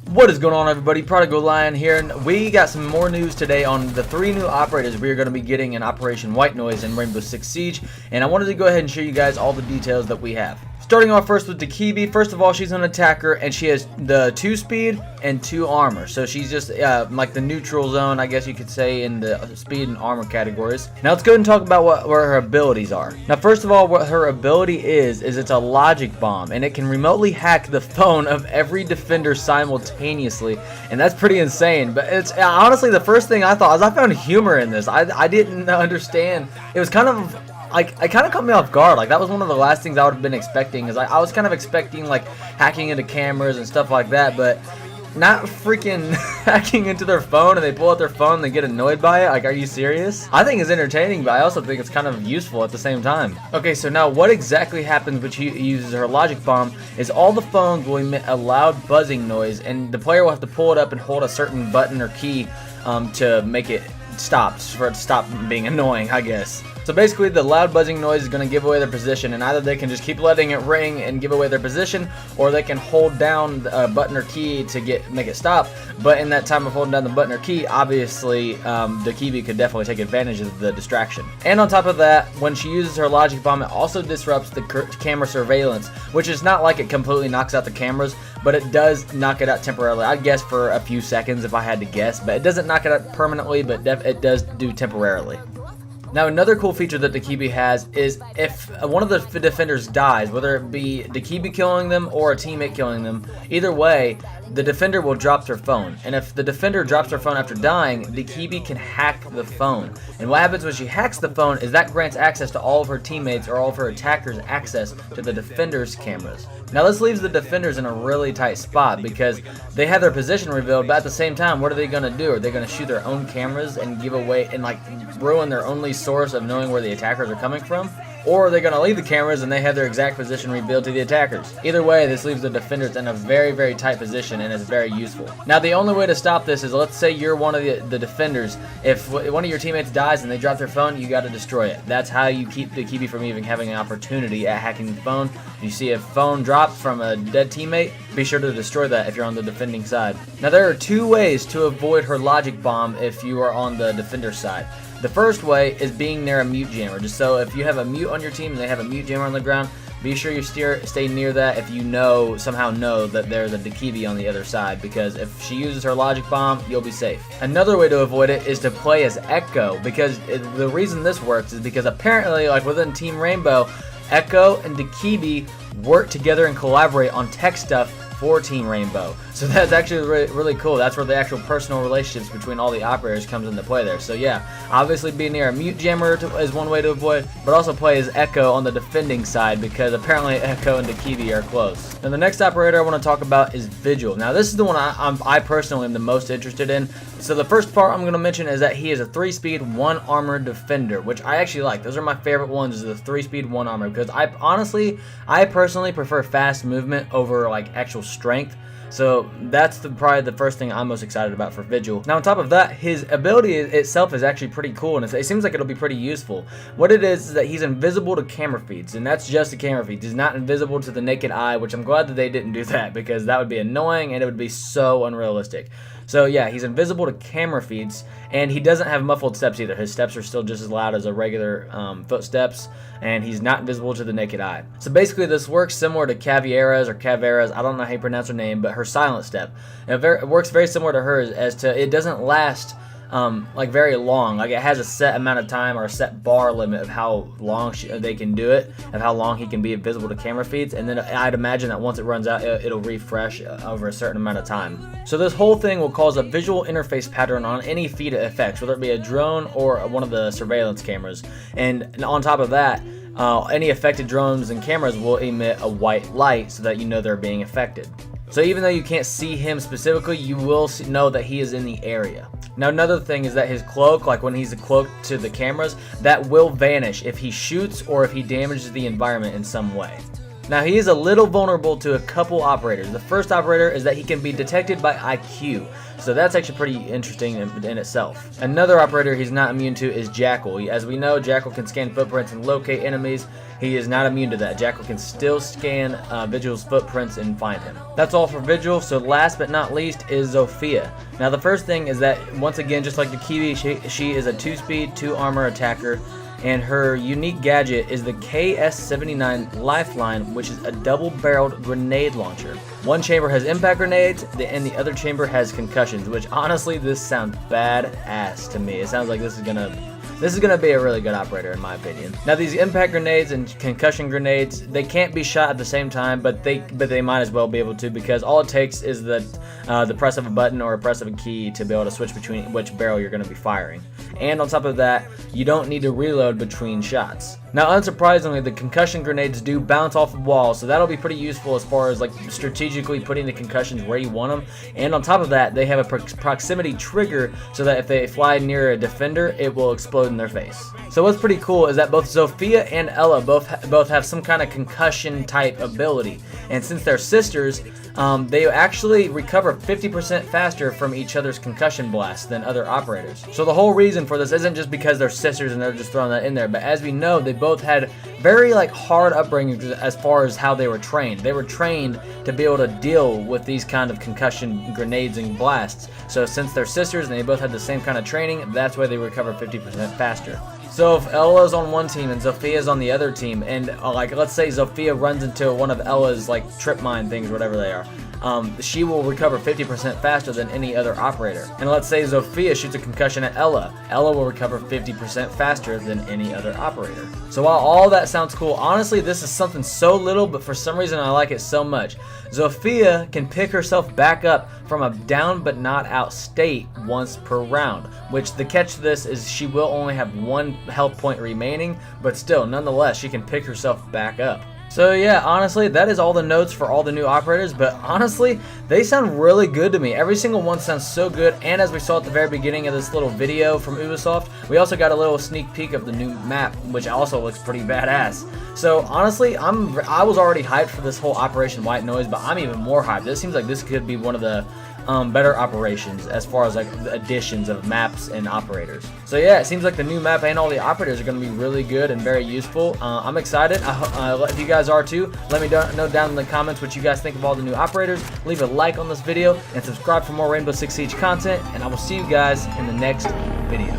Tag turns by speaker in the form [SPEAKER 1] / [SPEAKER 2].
[SPEAKER 1] What is going on, everybody? Prodigal Lion here, and we got some more news today on the 3 new operators we are going to be getting in Operation White Noise in Rainbow Six Siege, and I wanted to go ahead and show you guys all the details that we have. Starting off first with Dakibi. First of all, she's an attacker, and she has the 2 speed and 2 armor, so she's just like the neutral zone, I guess you could say, in the speed and armor categories. Now let's go ahead and talk about where her abilities are. Now first of all, what her ability is it's a logic bomb, and it can remotely hack the phone of every defender simultaneously, and that's pretty insane. But it's honestly, the first thing I thought was I found humor in this. I didn't understand. It was kind of like, it kind of caught me off guard. Like, that was one of the last things I would have been expecting, is I was kind of expecting like hacking into cameras and stuff like that, but not freaking hacking into their phone, and they pull out their phone and they get annoyed by it. Like, are you serious? I think it's entertaining, but I also think it's kind of useful at the same time. Okay, so now what exactly happens when she uses her logic bomb is all the phones will emit a loud buzzing noise, and the player will have to pull it up and hold a certain button or key to make it stop, for it to stop being annoying, I guess. So basically, the loud buzzing noise is going to give away their position, and either they can just keep letting it ring and give away their position, or they can hold down a button or key to make it stop. But in that time of holding down the button or key, obviously, Dakibi could definitely take advantage of the distraction. And on top of that, when she uses her logic bomb, it also disrupts the camera surveillance, which is not like it completely knocks out the cameras, but it does knock it out temporarily. I'd guess for a few seconds if I had to guess, but it doesn't knock it out permanently, but it does do temporarily. Now, another cool feature that Dakibi has is if one of the defenders dies, whether it be Dakibi killing them or a teammate killing them, either way, the defender will drop their phone. And if the defender drops their phone after dying, Dakibi can hack the phone. And what happens when she hacks the phone is that grants access to all of her teammates or all of her attackers access to the defender's cameras. Now, this leaves the defenders in a really tight spot because they have their position revealed, but at the same time, what are they going to do? Are they going to shoot their own cameras and give away and like ruin their only source of knowing where the attackers are coming from? Or are they going to leave the cameras and they have their exact position revealed to the attackers? Either way, this leaves the defenders in a very, very tight position, and is very useful. Now, the only way to stop this is, let's say you're one of the defenders. If one of your teammates dies and they drop their phone, you got to destroy it. That's how you keep Dakibi from even having an opportunity at hacking the phone. If you see a phone dropped from a dead teammate, be sure to destroy that if you're on the defending side. Now, there are 2 ways to avoid her logic bomb if you are on the defender side. The first way is being near a mute jammer. Just so if you have a mute on your team and they have a mute jammer on the ground, be sure you stay near that if you somehow know that there's a Dakibi on the other side, because if she uses her logic bomb, you'll be safe. Another way to avoid it is to play as Echo, because the reason this works is because apparently, like within Team Rainbow, Echo and Dakibi work together and collaborate on tech stuff for Team Rainbow. So that's actually really cool. That's where the actual personal relationships between all the operators comes into play there. So yeah, obviously being near a mute jammer is one way to avoid, but also play as Echo on the defending side, because apparently Echo and Dakibi are close. And the next operator I want to talk about is Vigil. Now this is the one I personally am the most interested in. So the first part I'm going to mention is that he is a 3-speed, 1 armor defender, which I actually like. Those are my favorite ones, is the 3-speed, 1 armor, because I personally prefer fast movement over like actual strength. So that's probably the first thing I'm most excited about for Vigil. Now on top of that, his ability itself is actually pretty cool, and it seems like it'll be pretty useful. What it is that he's invisible to camera feeds, and that's just the camera feeds. He's not invisible to the naked eye, which I'm glad that they didn't do that, because that would be annoying and it would be so unrealistic. So yeah, he's invisible to camera feeds, and he doesn't have muffled steps either. His steps are still just as loud as a regular footsteps, and he's not visible to the naked eye. So basically this works similar to Caveira's, I don't know how you pronounce her name, but her silent step. And it works very similar to hers, as to it doesn't last like very long. Like, it has a set amount of time or a set bar limit of how long they can do it, of how long he can be invisible to camera feeds, and then I'd imagine that once it runs out, it'll refresh over a certain amount of time. So this whole thing will cause a visual interface pattern on any feed it affects, whether it be a drone or one of the surveillance cameras. And on top of that, any affected drones and cameras will emit a white light so that you know they're being affected. So even though you can't see him specifically, you will know that he is in the area. Now another thing is that his cloak, like when he's cloaked to the cameras, that will vanish if he shoots or if he damages the environment in some way. Now he is a little vulnerable to a couple operators. The first operator is that he can be detected by IQ, so that's actually pretty interesting in itself. Another operator he's not immune to is Jackal. As we know, Jackal can scan footprints and locate enemies. He is not immune to that. Jackal can still scan Vigil's footprints and find him. That's all for Vigil, so last but not least is Zofia. Now the first thing is that, once again, just like the Kiwi, she is a 2-speed, 2-armor attacker, and her unique gadget is the KS-79 Lifeline, which is a double-barreled grenade launcher. One chamber has impact grenades, and the other chamber has concussions, which honestly, this sounds badass to me. It sounds like this is gonna be a really good operator in my opinion. Now these impact grenades and concussion grenades, they can't be shot at the same time, but they might as well be able to, because all it takes is the press of a button or a press of a key to be able to switch between which barrel you're going to be firing. And on top of that, you don't need to reload between shots. Now unsurprisingly, the concussion grenades do bounce off of walls, so that'll be pretty useful as far as like strategically putting the concussions where you want them. And on top of that, they have a proximity trigger so that if they fly near a defender, it will explode in their face. So what's pretty cool is that both Zofia and Ela both have some kind of concussion type ability, and since they're sisters, they actually recover 50% faster from each other's concussion blasts than other operators. So the whole reason for this isn't just because they're sisters and they're just throwing that in there, but as we know, they both had very hard upbringings as far as how they were trained. They were trained to be able to deal with these kind of concussion grenades and blasts. So since they're sisters and they both had the same kind of training, that's why they recover 50% faster. So if Ela's on one team and Zofia's on the other team, and let's say Zofia runs into one of Ela's trip mine things, whatever they are, she will recover 50% faster than any other operator. And let's say Zofia shoots a concussion at Ela. Ela will recover 50% faster than any other operator. So while all that sounds cool, honestly this is something so little, but for some reason I like it so much. Zofia can pick herself back up from a down but not out state once per round, which the catch to this is she will only have 1 health point remaining, but still, nonetheless, she can pick herself back up. So yeah, honestly, that is all the notes for all the new operators, but honestly, they sound really good to me. Every single one sounds so good, and as we saw at the very beginning of this little video from Ubisoft, we also got a little sneak peek of the new map, which also looks pretty badass. So honestly, I was already hyped for this whole Operation White Noise, but I'm even more hyped. This seems like this could be one of the better operations as far as the additions of maps and operators. So yeah, it seems like the new map and all the operators are going to be really good and very useful. I'm excited. If you guys are too, let me know down in the comments what you guys think of all the new operators. Leave a like on this video and subscribe for more Rainbow Six Siege content, and I will see you guys in the next video.